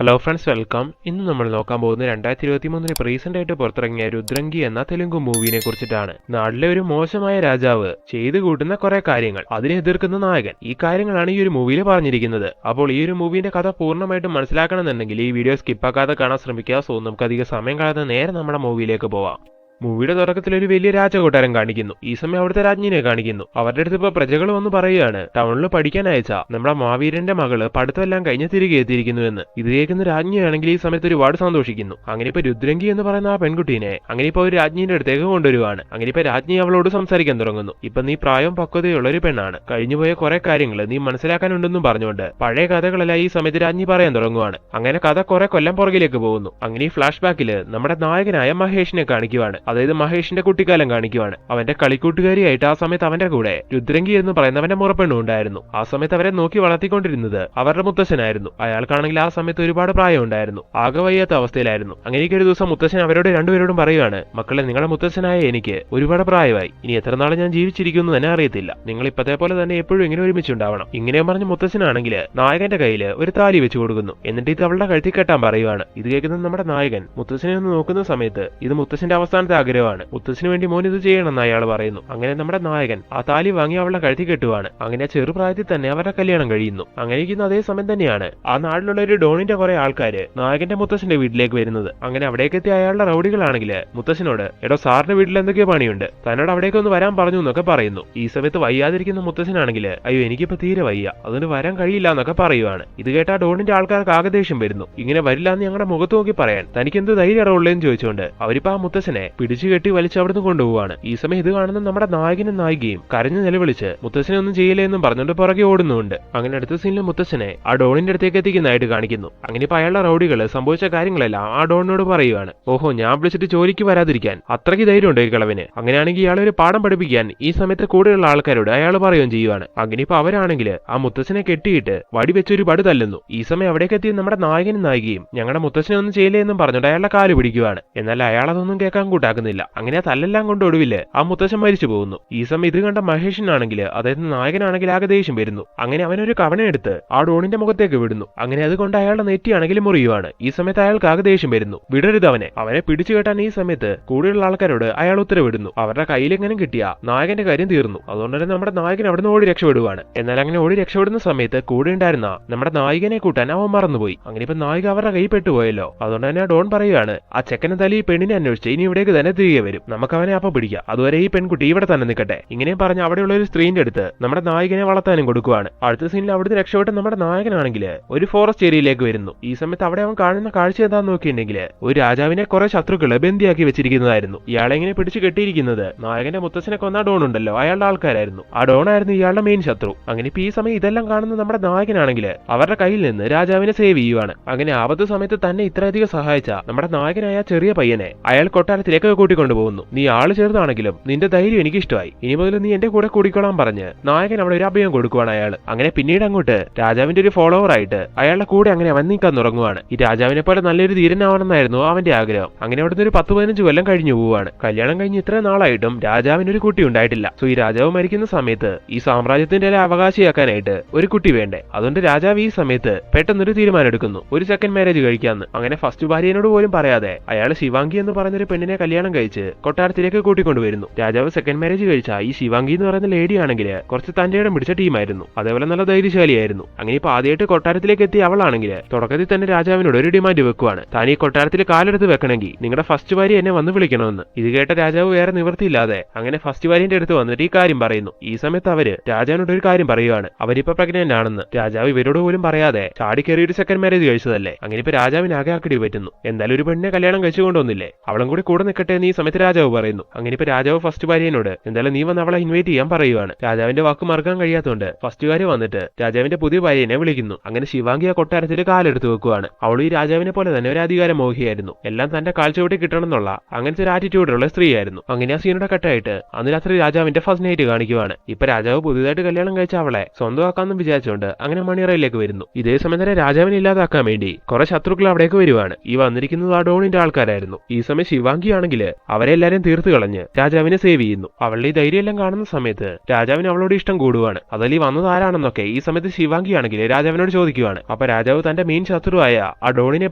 Hello friends, welcome. ഇന്ന് നമ്മൾ നോക്കാൻ പോകുന്നത് 2023 റീസെന്റ് ആയിട്ട് പുറത്തിറങ്ങിയ രുദ്രങ്കി എന്ന തെലുങ്ക് മൂവിനെ കുറിച്ചിട്ടാണ്. നാട്ടിലെ ഒരു മോശമായ രാജാവ് ചെയ്തു കൂട്ടുന്ന കുറെ കാര്യങ്ങൾ, അതിനെ എതിർക്കുന്ന നായകൻ, ഈ കാര്യങ്ങളാണ് ഈ ഒരു മൂവിയിൽ പറഞ്ഞിരിക്കുന്നത്. അപ്പോൾ ഈ ഒരു മൂവിന്റെ കഥ പൂർണ്ണമായിട്ടും മനസ്സിലാക്കണമെന്നുണ്ടെങ്കിൽ ഈ വീഡിയോ സ്കിപ്പാക്കാതെ കാണാൻ ശ്രമിക്കുക. സോ നമുക്ക് അധികം സമയം കളയാതെ നേരെ നമ്മുടെ മൂവിയിലേക്ക് പോവാം. മൂവിയുടെ തുടക്കത്തിൽ ഒരു വലിയ രാജകൊട്ടാരം കാണിക്കുന്നു. ഈ സമയം അവിടുത്തെ രാജ്ഞിനെ കാണിക്കുന്നു. അവരുടെ അടുത്ത് ഇപ്പൊ പ്രജകൾ വന്ന് പറയുകയാണ്, ടൗണിൽ പഠിക്കാൻ അയച്ച നമ്മുടെ മാവീരന്റെ മകള് പഠിത്തമെല്ലാം കഴിഞ്ഞ് തിരികെ എത്തിയിരിക്കുന്നു എന്ന്. ഇത് കേൾക്കുന്ന രാജ്ഞിയാണെങ്കിൽ ഈ സമയത്ത് ഒരുപാട് സന്തോഷിക്കുന്നു. അങ്ങനെ ഇപ്പൊ രുദ്രങ്കി എന്ന് പറയുന്ന ആ പെൺകുട്ടീനെ അങ്ങനെ ഇപ്പൊ ഒരു രാജ്ഞിന്റെ അടുത്തേക്ക് കൊണ്ടുവരുവാണ്. അങ്ങനെ ഇപ്പൊ രാജ്ഞി അവളോട് സംസാരിക്കാൻ തുടങ്ങുന്നു. ഇപ്പൊ നീ പ്രായം പക്വതയുള്ള ഒരു പെണ്ണാണ്, കഴിഞ്ഞുപോയ കുറെ കാര്യങ്ങൾ നീ മനസ്സിലാക്കാനുണ്ടെന്നും പറഞ്ഞുകൊണ്ട് പഴയ കഥകളെല്ലാം ഈ സമയത്ത് രാജ്ഞി പറയാൻ തുടങ്ങുവാണ്. അങ്ങനെ കഥ കുറെ കൊല്ലം പുറകിലേക്ക് പോകുന്നു. അങ്ങനെ ഈ ഫ്ലാഷ് ബാക്കിൽ നമ്മുടെ നായകനായ മഹേഷിനെ കാണിക്കുവാണ്. അതായത് മഹേഷിന്റെ കുട്ടിക്കാലം കാണിക്കുവാണ്. അവന്റെ കളിക്കൂട്ടുകാരിയായിട്ട് ആ സമയത്ത് അവന്റെ കൂടെ രുദ്രങ്കി എന്ന് പറയുന്നവന്റെ മുറപ്പെണ്ണും ഉണ്ടായിരുന്നു. ആ സമയത്ത് അവരെ നോക്കി വളർത്തിക്കൊണ്ടിരുന്നത് അവരുടെ മുത്തശ്ശനായിരുന്നു. അയാൾക്കാണെങ്കിൽ ആ സമയത്ത് ഒരുപാട് പ്രായം ഉണ്ടായിരുന്നു, ആകെ വയ്യാത്ത അവസ്ഥയിലായിരുന്നു. അങ്ങനെയൊക്കെ ഒരു ദിവസം മുത്തശ്ശൻ അവരോട് രണ്ടുപേരോടും പറയുകയാണ്, മക്കളെ, നിങ്ങളുടെ മുത്തശ്ശനായ എനിക്ക് ഒരുപാട് പ്രായമായി, ഇനി എത്ര നാൾ ഞാൻ ജീവിച്ചിരിക്കുന്നു തന്നെ അറിയത്തില്ല, നിങ്ങൾ ഇപ്പത്തെ പോലെ തന്നെ എപ്പോഴും ഇങ്ങനെ ഒരുമിച്ചുണ്ടാവണം. ഇങ്ങനെ പറഞ്ഞ് മുത്തശ്ശനാണെങ്കിൽ നായകന്റെ കയ്യിൽ ഒരു താലി വെച്ച് കൊടുക്കുന്നു. എന്നിട്ട് ഇത് അവളുടെ കഴുത്തിൽ കെട്ടാൻ പറയുവാണ്. ഇത് കേൾക്കുന്ന നമ്മുടെ നായകൻ മുത്തശ്ശനെ ഒന്ന് നോക്കുന്ന സമയത്ത് ഇത് മുത്തശ്ശന്റെ അവസാനത്തെ ആഗ്രഹമാണ്. മുത്തശ്ശിന് വേണ്ടി മോൻ ഇത് ചെയ്യണമെന്ന് അയാൾ പറയുന്നു. അങ്ങനെ നമ്മുടെ നായകൻ ആ താലി വാങ്ങി അവളുടെ കഴുത്തി കെട്ടുവാണ്. അങ്ങനെ ചെറുപ്രായത്തിൽ തന്നെ അവരുടെ കല്യാണം കഴിയുന്നു. അങ്ങനെ ഇരിക്കുന്ന അതേ സമയം തന്നെയാണ് ആ നാട്ടിലുള്ള ഒരു ഡോണിന്റെ കുറെ ആൾക്കാര് നായകന്റെ മുത്തശ്ശന്റെ വീട്ടിലേക്ക് വരുന്നത്. അങ്ങനെ അവിടേക്ക് എത്തിയ അയാളുടെ റൗഡികളാണെങ്കിൽ മുത്തശ്ശനോട്, എടോ സാറിന്റെ വീട്ടിൽ എന്തൊക്കെയോ പണിയുണ്ട്, തന്നോട് അവിടേക്ക് ഒന്ന് വരാൻ പറഞ്ഞു എന്നൊക്കെ പറയുന്നു. ഈ സമയത്ത് വയ്യാതിരിക്കുന്ന മുത്തശ്ശനാണെങ്കിൽ, അയ്യോ എനിക്കിപ്പോ തീരെ വയ്യ, അതുകൊണ്ട് വരാൻ കഴിയില്ല എന്നൊക്കെ പറയുവാണ്. ഇത് കേട്ട ഡോണിന്റെ ആൾക്കാർക്ക് ആകെ ദേഷ്യം വരുന്നു. ഇങ്ങനെ വരില്ല എന്ന് ഞങ്ങളുടെ മുഖത്ത് നോക്കി പറയാൻ തനിക്ക് എന്ത് ധൈര്യം ഉള്ളതെന്ന് ചോദിച്ചുകൊണ്ട് അവരിപ്പോ ആ മുത്തശ്ശനെ പിടിച്ചു കെട്ടി വലിച്ച് അവിടുന്ന് കൊണ്ടുപോവാണ്. ഈ സമയം ഇത് കാണുന്ന നമ്മുടെ നായകനും നായികയും കരഞ്ഞു നിലവിളിച്ച് മുത്തശ്ശനെ ഒന്നും ചെയ്യില്ല എന്നും പറഞ്ഞുകൊണ്ട് പുറകെ ഓടുന്നുണ്ട്. അങ്ങനെ അടുത്ത സീനിൽ മുത്തശ്ശനെ ആ ഡോണിന്റെ അടുത്തേക്ക് എത്തിക്കുന്നതായിട്ട് കാണിക്കുന്നു. അങ്ങനെ ഇപ്പൊ അയാളുടെ റൗഡികള് സംഭവിച്ച കാര്യങ്ങളെല്ലാം ആ ഡോണിനോട് പറയുവാണ്. ഓഹോ, ഞാൻ വിളിച്ചിട്ട് ജോലിക്ക് വരാതിരിക്കാൻ അത്രയ്ക്ക് ധൈര്യമുണ്ട് ഈ കളവിന്. അങ്ങനെയാണെങ്കിൽ ഇയാളെ ഒരു പാഠം പഠിപ്പിക്കാൻ ഈ സമയത്ത് കൂടെയുള്ള ആൾക്കാരോട് അയാൾ പറയുകയും ചെയ്യുവാണ്. അങ്ങനെ ഇപ്പൊ അവരാണെങ്കിൽ ആ മുത്തശ്ശനെ കെട്ടിയിട്ട് വടി വെച്ചൊരു പടി തല്ലുന്നു. ഈ സമയം അവിടേക്ക് എത്തി നമ്മുടെ നായകനും നായികയും ഞങ്ങളുടെ മുത്തശ്ശനെ ഒന്നും ചെയ്യില്ല എന്നും പറഞ്ഞുകൊണ്ട് അയാളുടെ കാല് പിടിക്കുവാണ്. എന്നാൽ അയാൾ അതൊന്നും കേൾക്കാൻ കൂട്ടാക്കുന്നില്ല. അങ്ങനെ ആ തല്ലെല്ലാം കൊണ്ട് ഒടുവില് ആ മുത്തശ്ശൻ മരിച്ചു പോകുന്നു. ഈ സമയം ഇത് കണ്ട മഹേഷിനാണെങ്കിൽ, അതായത് നായകനാണെങ്കിൽ ആകെ ദേഷ്യം വരുന്നു. അങ്ങനെ അവനൊരു കവണ എടുത്ത് ആ ഡോണിന്റെ മുഖത്തേക്ക് വിടുന്നു. അങ്ങനെ അതുകൊണ്ട് അയാളുടെ നെറ്റിയാണെങ്കിൽ മുറിയുവാണ്. ഈ സമയത്ത് അയാൾക്ക് ആകെ ദേഷ്യം വരുന്നു. വിടരുത് അവനെ പിടിച്ചു കെട്ടാൻ ഈ സമയത്ത് കൂടെയുള്ള ആൾക്കാരോട് അയാൾ ഉത്തരവിടുന്നു. അവരുടെ കയ്യിലെങ്ങനെ കിട്ടിയ നായകന്റെ കാര്യം തീർന്നു. അതുകൊണ്ട് തന്നെ നമ്മുടെ നായകൻ അവിടുന്ന് ഓടി രക്ഷപ്പെടുവാണ്. എന്നാൽ അങ്ങനെ ഓടി രക്ഷപ്പെടുന്ന സമയത്ത് കൂടെ ഉണ്ടായിരുന്ന നമ്മുടെ നായികനെ കൂട്ടാൻ അവൻ മറന്നുപോയി. അങ്ങനെ ഇപ്പൊ നായിക അവരുടെ കൈ പെട്ടുപോയല്ലോ. അതുകൊണ്ട് തന്നെ ഡോൺ പറയുകയാണ്, ആ ചെക്കനെ തലി ഈ പെണ്ണിനെ അന്വേഷിച്ച് ഇനി ഇവിടേക്ക് തന്നെ തിരികെ വരും, നമുക്ക് അവനെ അപ്പൊ പിടിക്കാം, അതുവരെ ഈ പെൺകുട്ടി ഇവിടെ തന്നെ നിൽക്കട്ടെ. ഇങ്ങനെ പറഞ്ഞ് അവിടെയുള്ള ഒരു സ്ത്രീന്റെ അടുത്ത് നമ്മുടെ നായകനെ വളർത്താനും കൊടുക്കുവാണ്. അടുത്ത സീനിൽ അവിടുന്ന് രക്ഷപ്പെട്ട നമ്മുടെ നായകനാണെങ്കിൽ ഒരു ഫോറസ്റ്റ് ഏരിയയിലേക്ക് വരുന്നു. ഈ സമയത്ത് അവിടെ അവൻ കാണുന്ന കാഴ്ച എന്താന്ന് നോക്കിയിട്ടുണ്ടെങ്കിൽ ഒരു രാജാവിനെ കുറെ ശത്രുക്കള് ബന്ദിയാക്കി വെച്ചിരിക്കുന്നതായിരുന്നു. ഇയാളെ ഇങ്ങനെ പിടിച്ചു കെട്ടിയിരിക്കുന്നത് നായകന്റെ മുത്തച്ഛനെ കൊന്ന ഡോൺ ഉണ്ടല്ലോ, അയാളുടെ ആൾക്കാരായിരുന്നു. ആ ഡോണായിരുന്നു ഇയാളുടെ മെയിൻ ശത്രു. അങ്ങനെ ഇപ്പൊ ഈ സമയം ഇതെല്ലാം കാണുന്ന നമ്മുടെ നായകനാണെങ്കിൽ അവരുടെ കയ്യിൽ നിന്ന് രാജാവിനെ സേവ് ചെയ്യുവാണ്. അങ്ങനെ ആപത്ത് സമയത്ത് തന്നെ ഇത്രയധികം സഹായിച്ച നമ്മുടെ നായകനായ ചെറിയ പയ്യനെ അയാൾ കൊട്ടാരത്തിലേക്ക് കൂട്ടിക്കൊണ്ടുപോകുന്നു. നീ ആള് ചെറുതാണെങ്കിലും നിന്റെ ധൈര്യം എനിക്ക് ഇഷ്ടമായി, ഇനി മുതൽ നീ എന്റെ കൂടെ കൂടിക്കോളാൻ പറഞ്ഞ് നായകൻ അവിടെ ഒരു അഭയം കൊടുക്കുവാണ് അയാൾ. അങ്ങനെ പിന്നീട് അങ്ങോട്ട് രാജാവിന്റെ ഒരു ഫോളോവർ ആയിട്ട് അയാളുടെ കൂടെ അങ്ങനെ അവൻ നീക്കാൻ തുടങ്ങുവാണ്. ഈ രാജാവിനെ പോലെ നല്ലൊരു ധീരനാവണമെന്നായിരുന്നു അവന്റെ ആഗ്രഹം. അങ്ങനെ അവിടുന്ന് ഒരു 10-15 കൊല്ലം കഴിഞ്ഞു പോവാണ്. കല്യാണം കഴിഞ്ഞ് ഇത്ര നാളായിട്ടും രാജാവിനൊരു കുട്ടി ഉണ്ടായിട്ടില്ല. സോ ഈ രാജാവ് മരിക്കുന്ന സമയത്ത് ഈ സാമ്രാജ്യത്തിന്റെ അവകാശിയാക്കാനായിട്ട് ഒരു കുട്ടി വേണ്ടേ. അതുകൊണ്ട് രാജാവ് ഈ സമയത്ത് പെട്ടെന്നൊരു തീരുമാനം എടുക്കുന്നു, ഒരു സെക്കൻഡ് മാരേജ് കഴിക്കാന്ന്. അങ്ങനെ ഫസ്റ്റ് ഭാര്യനോട് പോലും പറയാതെ അയാൾ ശിവാംഗി എന്ന് പറഞ്ഞൊരു പെണ്ണിനെ കല്യാണം കഴിച്ച് കൊട്ടാരത്തിലേക്ക് കൂട്ടിക്കൊണ്ടുവരുന്നു. രാജാവ് സെക്കൻഡ് മാരേജ് കഴിച്ച ഈ ശിവാംഗി എന്ന് പറയുന്ന ലേഡി ആണെങ്കിൽ കുറച്ച് തന്റെ ഇടം പിടിച്ച ടീമായിരുന്നു, അതേപോലെ നല്ല ധൈര്യശാലിയായിരുന്നു. അങ്ങനെ ഇപ്പൊ ആദ്യമായിട്ട് കൊട്ടാരത്തിലേക്ക് എത്തിയ അവളാണെങ്കിൽ തുടക്കത്തിൽ തന്നെ രാജാവിനോട് ഒരു ഡിമാൻഡ് വെക്കുവാണ്, താൻ ഈ കൊട്ടാരത്തിൽ കാലെടുത്ത് വെക്കണമെങ്കിൽ നിങ്ങളുടെ ഫസ്റ്റ് ഭാര്യ എന്നെ വന്ന് വിളിക്കണമെന്ന്. ഇത് കേട്ട രാജാവ് വേറെ നിവൃത്തിയില്ലാതെ അങ്ങനെ ഫസ്റ്റ് ഭാര്യന്റെ അടുത്ത് വന്നിട്ട് ഈ കാര്യം പറയുന്നു. ഈ സമയത്ത് അവര് രാജാവിനോട് ഒരു കാര്യം പറയുവാണ്, അവരിപ്പോ പ്രഗ്നന്റ് ആണെന്ന്. രാജാവ് ഇവരോട് പോലും പറയാതെ ചാടിക്കേറി ഒരു സെക്കൻഡ് മാരേജ് കഴിച്ചതല്ലേ. അങ്ങനെ ഇപ്പൊ രാജാവിന് ആകെ ആക്കടി പറ്റുന്നു. എന്തായാലും ഒരു പെണ്ണിനെ കല്യാണം കഴിച്ചു കൊണ്ടുവന്നില്ലേ, അവളും കൂടെ നിൽക്കട്ടെ എന്ന് ഈ സമയത്ത് രാജാവ് പറയുന്നു. അങ്ങനെ ഇപ്പൊ രാജാവ് ഫസ്റ്റ് ഭാര്യനോട് എന്തായാലും നീ വന്ന് അവളെ ഇൻവൈറ്റ് ചെയ്യാൻ പറയുവാണ്. രാജാവിന്റെ വാക്ക് മറക്കാൻ കഴിയാത്തതുകൊണ്ട് ഫസ്റ്റ് ഭാര്യ വന്നിട്ട് രാജാവിന്റെ പുതിയ ഭാര്യനെ വിളിക്കുന്നു. അങ്ങനെ ശിവാംഗി ആ കൊട്ടാരത്തിൽ കാലെടുത്ത് വെക്കുവാണ്. അവൾ ഈ രാജാവിനെ പോലെ തന്നെ ഒരു അധികാര മോഹിയായിരുന്നു. എല്ലാം തന്റെ കാൽച്ചുവട്ടി കിട്ടണം എന്നുള്ള അങ്ങനത്തെ ഒരു ആറ്റിറ്റ്യൂഡുള്ള സ്ത്രീയായിരുന്നു. അങ്ങനെ ആ സീനുടെ കട്ടായിട്ട് അന്ന് രാത്രി രാജാവിന്റെ ഫസ്റ്റ് നൈറ്റ് കാണിക്കുവാണ്. ഇപ്പൊ രാജാവ് പുതിയതായിട്ട് കല്യാണം കഴിച്ച അവളെ സ്വന്തമാക്കാമെന്ന് വിചാരിച്ചുകൊണ്ട് അങ്ങനെ മണിയറയിലേക്ക് വരുന്നു. ഇതേ സമയം തന്നെ രാജാവിനെ ഇല്ലാതാക്കാൻ വേണ്ടി കുറെ ശത്രുക്കൾ അവിടേക്ക് വരുവാണ്. ഈ വന്നിരിക്കുന്നത് ആ ഡോണിന്റെ ആൾക്കാരായിരുന്നു. ഈ സമയം ശിവാംഗി ആണെങ്കിൽ ആണെങ്കിൽ അവരെല്ലാരും തീർത്തു കളഞ്ഞ് രാജാവിനെ സേവ് ചെയ്യുന്നു. അവളുടെ ഈ ധൈര്യമെല്ലാം കാണുന്ന സമയത്ത് രാജാവിന് അവളോട് ഇഷ്ടം കൂടുവാണ്. അതിൽ ഈ വന്നത് ആരാണെന്നൊക്കെ ഈ സമയത്ത് ശിവാംഗി ആണെങ്കിൽ രാജാവിനോട് ചോദിക്കുവാണ്. അപ്പൊ രാജാവ് തന്റെ മെയിൻ ശത്രുവായ ആ ഡോണിനെ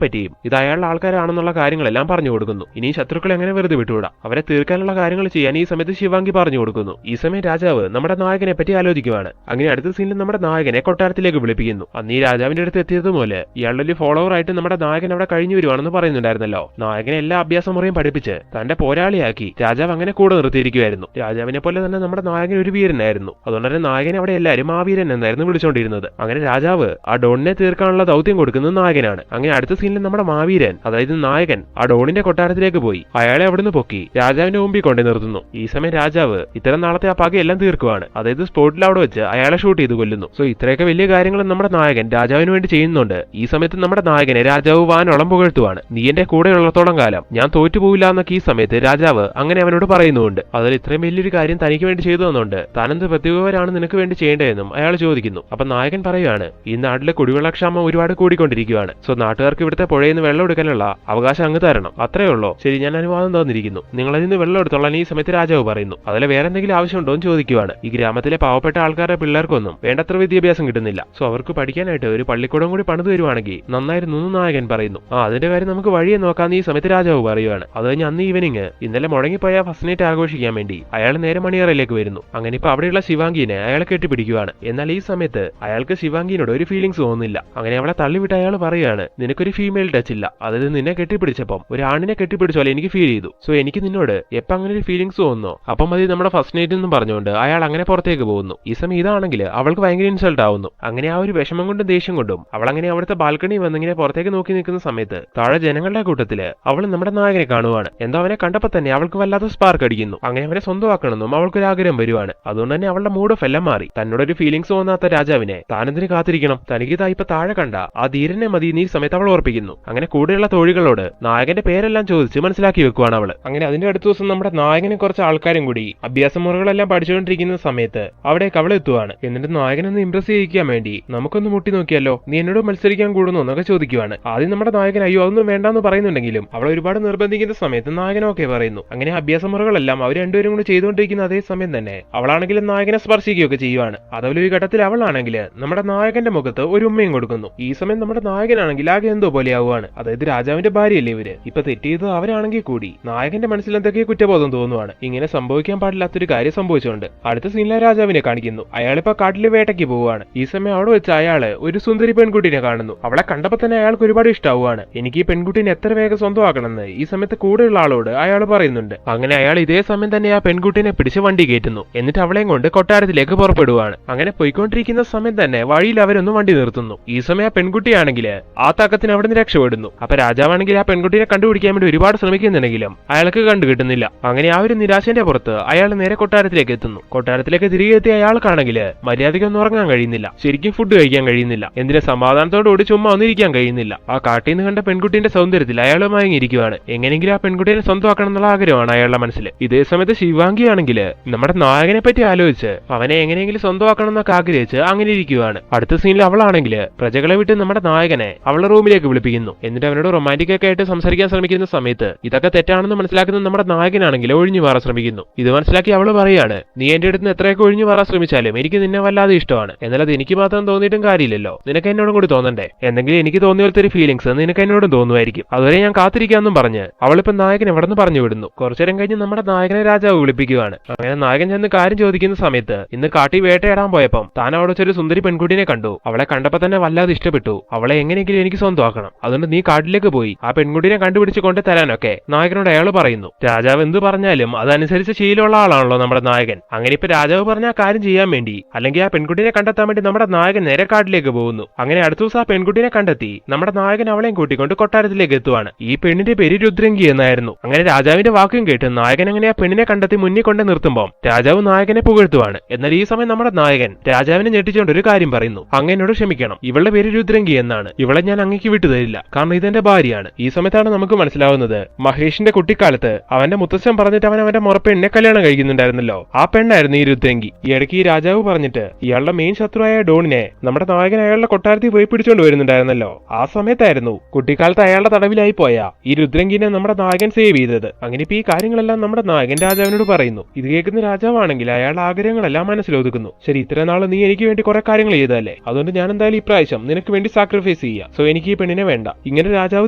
പറ്റിയും ഇത് അയാളുടെ ആൾക്കാരാണെന്നുള്ള കാര്യങ്ങളെല്ലാം പറഞ്ഞു കൊടുക്കുന്നു. ഇനി ശത്രുക്കളെ എങ്ങനെ വെറുതെ വിട്ടുകൂടാ, അവരെ തീർക്കാനുള്ള കാര്യങ്ങൾ ചെയ്യാൻ ഈ സമയത്ത് ശിവാംഗി പറഞ്ഞു കൊടുക്കുന്നു. ഈ സമയം രാജാവ് നമ്മുടെ നായകനെ പറ്റി ആലോചിക്കുവാണ്. അങ്ങനെ അടുത്ത സീനിൽ നമ്മുടെ നായകനെ കൊട്ടാരത്തിലേക്ക് വിളിപ്പിക്കുന്നു. അന്ന് ഈ രാജാവിന്റെ അടുത്ത് എത്തിയതുപോലെ ഇയാളുടെ ഫോളോവർ ആയിട്ട് നമ്മുടെ നായകൻ അവിടെ കഴിഞ്ഞു വരുവാണെന്ന് പറയുന്നുണ്ടായിരുന്നല്ലോ. നായകനെ എല്ലാ അഭ്യാസമുറയും പഠിപ്പിച്ച് തന്റെ പോരാളിയാക്കി രാജാവ് അങ്ങനെ കൂടെ നിർത്തിയിരിക്കുവായിരുന്നു. രാജാവിനെ പോലെ തന്നെ നമ്മുടെ നായകൻ ഒരു വീരനായിരുന്നു. അതുകൊണ്ട് തന്നെ നായകനെ അവിടെ എല്ലാവരും ആ വീരൻ എന്നായിരുന്നു വിളിച്ചുകൊണ്ടിരുന്നത്. അങ്ങനെ രാജാവ് ആ ഡോണിനെ തീർക്കാനുള്ള ദൗത്യം കൊടുക്കുന്നത് നായകനാണ്. അങ്ങനെ അടുത്ത സീനിൽ നമ്മുടെ മാവീരൻ, അതായത് നായകൻ, ആ ഡോണിന്റെ കൊട്ടാരത്തിലേക്ക് പോയി അയാളെ അവിടുന്ന് പൊക്കി രാജാവിന്റെ മുമ്പിൽ കൊണ്ടു നിർത്തുന്നു. ഈ സമയം രാജാവ് ഇത്തരം നാളത്തെ ആ പകയെല്ലാം തീർക്കുവാണ്. അതായത് സ്പോട്ടിൽ അവിടെ വെച്ച് അയാളെ ഷൂട്ട് ചെയ്ത് കൊല്ലുന്നു. സോ ഇത്രയൊക്കെ വലിയ കാര്യങ്ങൾ നമ്മുടെ നായകൻ രാജാവിന് വേണ്ടി ചെയ്യുന്നുണ്ട്. ഈ സമയത്ത് നമ്മുടെ നായകനെ രാജാവ് വാനോളം പുകഴ്ത്തുവാണ്. നീ എന്റെ കൂടെ ഉള്ളത്തോളം കാലം ഞാൻ തോറ്റുപോകില്ല എന്നൊക്കെ ഈ സമയത്ത് രാജാവ് അങ്ങനെ അവനോട് പറയുന്നുണ്ട്. അതിൽ ഇത്രയും വലിയൊരു കാര്യം തനിക്ക് വേണ്ടി ചെയ്തു തന്നുണ്ട് താനെന്ത് പ്രത്യേകവരാണ് നിനക്ക് വേണ്ടി ചെയ്യേണ്ടതെന്നും അയാൾ ചോദിക്കുന്നു. അപ്പൊ നായകൻ പറയുകയാണ്, ഈ നാട്ടിലെ കുടിവെള്ളക്ഷാമം ഒരുപാട് കൂടിക്കൊണ്ടിരിക്കുകയാണ്. സോ നാട്ടുകാർക്ക് ഇവിടുത്തെ പുഴയിൽ നിന്ന് വെള്ളം എടുക്കാനുള്ള അവകാശം അങ്ങ് തരണം. അത്രേ ഉള്ളോ? ശരി, ഞാൻ അനുവാദം തന്നിരിക്കുന്നു. നിങ്ങൾ അതിൽ നിന്ന് വെള്ളം എടുത്തോളാൻ ഈ സമയത്ത് രാജാവ് പറയുന്നു. അതിൽ വേറെ എന്തെങ്കിലും ആവശ്യമുണ്ടോ എന്ന് ചോദിക്കുവാണ്. ഈ ഗ്രാമത്തിലെ പാവപ്പെട്ട ആൾക്കാരുടെ പിള്ളേർക്കൊന്നും വേണ്ടത്ര വിദ്യാഭ്യാസം കിട്ടുന്നില്ല. സോ അവർക്ക് പഠിക്കാനായിട്ട് ഒരു പള്ളിക്കൂടം കൂടി പണിത് വരുവാണെങ്കിൽ നന്നായിരുന്നു എന്ന് നായകൻ പറയുന്നു. അതിന്റെ കാര്യം നമുക്ക് വഴിയെ നോക്കാന്ന് ഈ സമയത്ത് രാജാവ് പറയുവാണ്. അത് കഴിഞ്ഞ് അന്ന് ഈവനിങ് ഇന്നലെ മുടങ്ങിപ്പോയ ഫസ്റ്റ് നൈറ്റ് ആഘോഷിക്കാൻ വേണ്ടി അയാൾ നേരെ മണിയറയിലേക്ക് വരുന്നു. അങ്ങനെ ഇപ്പൊ അവിടെയുള്ള ശിവാംഗിനെ അയാളെ കെട്ടിപ്പിടിക്കുവാണ്. എന്നാൽ ഈ സമയത്ത് അയാൾക്ക് ശിവാംഗിനോട് ഒരു ഫീലിംഗ്സ് തോന്നുന്നില്ല. അങ്ങനെ അവളെ തള്ളിവിട്ട് അയാൾ പറയുകയാണ്, നിനക്കൊരു ഫീമെയിൽ ടച്ച് ഇല്ല. അതായത് നിന്നെ കെട്ടിപ്പിടിച്ചപ്പം ഒരു ആണിനെ കെട്ടിപ്പിടിച്ചോലെ എനിക്ക് ഫീൽ ചെയ്തു. സോ എനിക്ക് നിന്നോട് എപ്പം അങ്ങനെ ഒരു ഫീലിംഗ്സ് തോന്നുന്നു അപ്പം മതി നമ്മുടെ ഫസ്റ്റ് നൈറ്റ് എന്നും പറഞ്ഞുകൊണ്ട് അയാൾ അങ്ങനെ പുറത്തേക്ക് പോകുന്നു. ഈ സമയം ഇതാണെങ്കിൽ അവൾക്ക് ഭയങ്കര ഇൻസൾട്ട് ആവുന്നു. അങ്ങനെ ആ ഒരു വിഷമം കൊണ്ടും ദേഷ്യം കൊണ്ടും അവൾ അങ്ങനെ അവിടുത്തെ ബാൽക്കണി വന്നിങ്ങനെ പുറത്തേക്ക് നോക്കി നിൽക്കുന്ന സമയത്ത് താഴെ ജനങ്ങളുടെ കൂട്ടത്തില് അവൾ നമ്മുടെ നായകനെ കാണുവാണ്. എന്തോ അവനെ കണ്ടപ്പോ തന്നെ അവൾക്ക് വല്ലാത്ത സ്പാർക്ക് അടിക്കുന്നു. അങ്ങനെ അവനെ സ്വന്തമാക്കണമെന്നും അവൾക്കൊരു ആഗ്രഹം വരുവാണ്. അതുകൊണ്ട് തന്നെ അവളുടെ മൂഡ് ഓഫ് എല്ലാം മാറി. തന്നോടൊരു ഫീലിംഗ്സ് തോന്നാത്ത രാജാവിനെ താനെന്തിന് കാത്തിരിക്കണം, തനിക്ക് ഇപ്പൊ താഴെ കണ്ട ആ ധീരനെ മതി ഈ സമയത്ത് അവൾ ഓർപ്പിക്കുന്നു. അങ്ങനെ കൂടെയുള്ള തോഴികളോട് നായകന്റെ പേരെല്ലാം ചോദിച്ച് മനസ്സിലാക്കി വെക്കുവാണ് അവള്. അങ്ങനെ അതിന്റെ അടുത്ത ദിവസം നമ്മുടെ നായകനെ കുറച്ച് ആൾക്കാരും കൂടി അഭ്യാസമുറകളെല്ലാം പഠിച്ചുകൊണ്ടിരിക്കുന്ന സമയത്ത് അവിടേക്ക് അവൾ എത്തുവാണ്. എന്നിട്ട് നായകനൊന്ന് ഇംപ്രസ് ചെയ്യിക്കാൻ വേണ്ടി നമുക്കൊന്ന് മുട്ടി നോക്കിയാലോ, നീ എന്നോട് മത്സരിക്കാൻ കൂടുന്നു എന്നൊക്കെ ചോദിക്കുവാണ്. ആദ്യം നമ്മുടെ നായകൻ അയ്യോ അതൊന്നും വേണ്ടെന്ന് പറയുന്നുണ്ടെങ്കിലും അവൾ ഒരുപാട് നിർബന്ധിക്കുന്ന സമയത്ത് നായകനൊക്കെ പറയുന്നു. അങ്ങനെ അഭ്യാസമുറകളെല്ലാം അവർ രണ്ടുപേരും കൂടി ചെയ്തുകൊണ്ടിരിക്കുന്ന അതേ സമയം തന്നെ അവളാണെങ്കിലും നായകനെ സ്പർശിക്കുകയൊക്കെ ചെയ്യുവാണ്. അതുപോലെ ഒരു ഘട്ടത്തിൽ അവളാണെങ്കിൽ നമ്മുടെ നായകന്റെ മുഖത്ത് ഒരു ഉമ്മയും കൊടുക്കുന്നു. ഈ സമയം നമ്മുടെ നായകനാണെങ്കിൽ ആകെ എന്തോ പോലെ ആവുകയാണ്. അതായത് രാജാവിന്റെ ഭാര്യയല്ലേ ഇവര്, ഇപ്പൊ തെറ്റിയത് അവരാണെങ്കിൽ കൂടി നായകന്റെ മനസ്സിൽ എന്തൊക്കെ കുറ്റബോധം തോന്നുവാണ്. ഇങ്ങനെ സംഭവിക്കാൻ പാടില്ലാത്തൊരു കാര്യം സംഭവിച്ചുകൊണ്ട് അടുത്ത സീനിലെ രാജാവിനെ കാണിക്കുന്നു. അയാളിപ്പോ കാട്ടിലെ വേട്ടയ്ക്ക് പോവുകയാണ്. ഈ സമയം അവിടെ വെച്ച് അയാള് ഒരു സുന്ദരി പെൺകുട്ടിനെ കാണുന്നു. അവളെ കണ്ടപ്പോ തന്നെ അയാൾക്ക് ഒരുപാട് ഇഷ്ടാവുകയാണ്. എനിക്ക് ഈ പെൺകുട്ടിനെ എത്ര വേഗം സ്വന്തമാക്കണമെന്ന് ഈ സമയത്ത് കൂടെയുള്ള ആളോട് അയാൾ പറയുന്നുണ്ട്. അങ്ങനെ അയാൾ ഇതേ സമയം തന്നെ ആ പെൺകുട്ടിനെ പിടിച്ച് വണ്ടി കയറ്റുന്നു. എന്നിട്ട് അവളെയും കൊണ്ട് കൊട്ടാരത്തിലേക്ക് പുറപ്പെടുവാണ്. അങ്ങനെ പോയിക്കൊണ്ടിരിക്കുന്ന സമയം തന്നെ വഴിയിൽ അവരൊന്ന് വണ്ടി നിർത്തുന്നു. ഈ സമയം ആ പെൺകുട്ടിയാണെങ്കിൽ ആ തക്കത്തിന് അവിടെ നിന്ന് രക്ഷപ്പെടുന്നു. അപ്പൊ രാജാവാണെങ്കിൽ ആ പെൺകുട്ടിയെ കണ്ടുപിടിക്കാൻ വേണ്ടി ഒരുപാട് ശ്രമിക്കുന്നുണ്ടെങ്കിലും അയാൾക്ക് കണ്ടു കിട്ടുന്നില്ല. അങ്ങനെ ആ ഒരു നിരാശന്റെ പുറത്ത് അയാൾ നേരെ കൊട്ടാരത്തിലേക്ക് എത്തുന്നു. കൊട്ടാരത്തിലേക്ക് തിരികെ എത്തിയ അയാൾക്കാണെങ്കിൽ മര്യാദയ്ക്കൊന്നും ഉറങ്ങാൻ കഴിയുന്നില്ല, ശരിക്കും ഫുഡ് കഴിക്കാൻ കഴിയുന്നില്ല, എന്തിന് സമാധാനത്തോടുകൂടി ചുമ്മാ ഒന്നിരിക്കാൻ കഴിയുന്നില്ല. ആ കാട്ടിൽ നിന്ന് കണ്ട പെൺകുട്ടിന്റെ സൗന്ദര്യത്തിൽ അയാൾ മയങ്ങിയിരിക്കുവാണ്. എങ്ങനെയെങ്കിലും ആ പെൺകുട്ടിയെ സ്വന്തമാക്കണം എന്നുള്ള ആഗ്രഹമാണ് അയാളുടെ മനസ്സിൽ. ഇതേ സമയത്ത് ശിവാംഗി ആണെങ്കിൽ നമ്മുടെ നായകനെ പറ്റി ആലോചിച്ച് അവനെ എങ്ങനെയെങ്കിലും സ്വന്തമാക്കണം എന്നൊക്കെ ആഗ്രഹിച്ച് അങ്ങനെ ഇരിക്കുവാണ്. അടുത്ത സീനിൽ അവളാണെങ്കിൽ പ്രജകളെ വിട്ട് നമ്മുടെ നായകനെ അവളുടെ റൂമിലേക്ക് വിളിപ്പിക്കുന്നു. എന്നിട്ട് അവനോട് റൊമാന്റിക് ഒക്കെ ആയിട്ട് സംസാരിക്കാൻ ശ്രമിക്കുന്ന സമയത്ത് ഇതൊക്കെ തെറ്റാണെന്ന് മനസ്സിലാക്കുന്ന നമ്മുടെ നായകനാണെങ്കിൽ ഒഴിഞ്ഞു മാറാൻ ശ്രമിക്കുന്നു. ഇത് മനസ്സിലാക്കി അവള് പറയാണ്, നീ എന്റെ അടുത്ത് എത്രയൊക്കെ ഒഴിഞ്ഞു മാറാൻ ശ്രമിച്ചാലും എനിക്ക് നിന്നെ വല്ലാതെ ഇഷ്ടമാണ്. എന്നാൽ അത് എനിക്ക് മാത്രം തോന്നിയിട്ടും കാര്യമില്ലല്ലോ, നിനക്ക് എന്നോടും കൂടി തോന്നണ്ടേ. എന്തെങ്കിലും എനിക്ക് തോന്നിയ പോലത്തെ ഒരു ഫീലിംഗ്സ് നിനക്ക് എന്നോടും തോന്നുമായിരിക്കും. അതുവരെ ഞാൻ കാത്തിരിക്കാന്നും പറഞ്ഞ് അവളിപ്പോ നായകൻ എവിടെ നിന്ന് പറഞ്ഞു വിടുന്നു. കുറച്ചേരം കഴിഞ്ഞ് നമ്മുടെ നായകനെ രാജാവ് വിളിപ്പിക്കുകയാണ്. അങ്ങനെ നായകൻ ചെന്ന് കാര്യം ചോദിക്കുന്ന സമയത്ത് ഇന്ന് കാട്ടി വേട്ടയാടാൻ പോയപ്പം താൻ അവിടെ വെച്ചൊരു സുന്ദരി പെൺകുട്ടിനെ കണ്ടു. അവളെ കണ്ടപ്പോ തന്നെ വല്ലാതെ ഇഷ്ടപ്പെട്ടു. അവളെ എങ്ങനെയെങ്കിലും എനിക്ക് സ്വന്തമാക്കണം. അതുകൊണ്ട് നീ കാട്ടിലേക്ക് പോയി ആ പെൺകുട്ടിനെ കണ്ടുപിടിച്ച് കൊണ്ട് തരാനൊക്കെ നായകനോട് അയാൾ പറയുന്നു. രാജാവ് എന്ത് പറഞ്ഞാലും അതനുസരിച്ച് ശീലമുള്ള ആളാണല്ലോ നമ്മുടെ നായകൻ. അങ്ങനെ ഇപ്പൊ രാജാവ് പറഞ്ഞ ആ കാര്യം ചെയ്യാൻ വേണ്ടി അല്ലെങ്കിൽ ആ പെൺകുട്ടിനെ കണ്ടെത്താൻ വേണ്ടി നമ്മുടെ നായകൻ നേരെ കാട്ടിലേക്ക് പോകുന്നു. അങ്ങനെ അടുത്ത ദിവസം ആ പെൺകുട്ടിനെ കണ്ടെത്തി നമ്മുടെ നായകൻ അവളെയും കൂട്ടിക്കൊണ്ട് കൊട്ടാരത്തിലേക്ക് എത്തുവാണ്. ഈ പെണ്ണിന്റെ പേര് രുദ്രങ്കി എന്നായിരുന്നു. അങ്ങനെ രാജാവിന്റെ വാക്കും കേട്ട് നായകൻ അങ്ങനെ ആ പെണ്ണിനെ കണ്ടെത്തി മുന്നിൽ കൊണ്ട് നിർത്തുമ്പോൾ രാജാവ് നായകനെ പുകഴ്ത്തുവാണ്. എന്നാൽ ഈ സമയം നമ്മുടെ നായകൻ രാജാവിനെ ഞെട്ടിച്ചുകൊണ്ട് ഒരു കാര്യം പറയുന്നു. അങ്ങനോട് ക്ഷമിക്കണം, ഇവളുടെ പേര് രുദ്രങ്കി എന്നാണ്. ഇവളെ ഞാൻ അങ്ങേക്ക് വിട്ടുതരില്ല, കാരണം ഇതെന്റെ ഭാര്യയാണ്. ഈ സമയത്താണ് നമുക്ക് മനസ്സിലാവുന്നത് മഹേഷിന്റെ കുട്ടിക്കാലത്ത് അവന്റെ മുത്തച്ഛൻ പറഞ്ഞിട്ട് അവൻ അവന്റെ മുറപ്പെണ്ണിനെ കല്യാണം കഴിക്കുന്നുണ്ടായിരുന്നല്ലോ, ആ പെണ്ണായിരുന്നു ഈ രുദ്രങ്കി. ഈ ഇടയ്ക്ക് ഈ രാജാവ് പറഞ്ഞിട്ട് ഇയാളുടെ മെയിൻ ശത്രുവായ ഡോണിനെ നമ്മുടെ നായകൻ അയാളുടെ കൊട്ടാരത്തിൽ പോയി പിടിച്ചോണ്ട് വരുന്നുണ്ടായിരുന്നല്ലോ. ആ സമയത്തായിരുന്നു കുട്ടിക്കാലത്ത് അയാളുടെ തടവിലായി പോയ ഈ രുദ്രങ്കിനെ നമ്മുടെ നായകൻ സേവ് റിസീവ് ചെയ്തത്. അങ്ങനെ ഇപ്പൊ ഈ കാര്യങ്ങളെല്ലാം നമ്മുടെ നായകൻ രാജാവിനോട് പറയുന്നു. ഇത് കേൾക്കുന്ന രാജാവാണെങ്കിൽ അയാളുടെ ആഗ്രഹങ്ങളെല്ലാം മനസ്സിലൊതുക്കുന്നു. ശരി, ഇത്ര നാൾ നീ എനിക്ക് വേണ്ടി കുറെ കാര്യങ്ങൾ ചെയ്തതല്ലേ, അതുകൊണ്ട് ഞാൻ എന്തായാലും ഇപ്രാവശ്യം നിനക്ക് വേണ്ടി സാക്രിഫൈസ് ചെയ്യാം. സോ എനിക്ക് ഈ പെണ്ണിനെ വേണ്ട. ഇങ്ങനെ രാജാവ്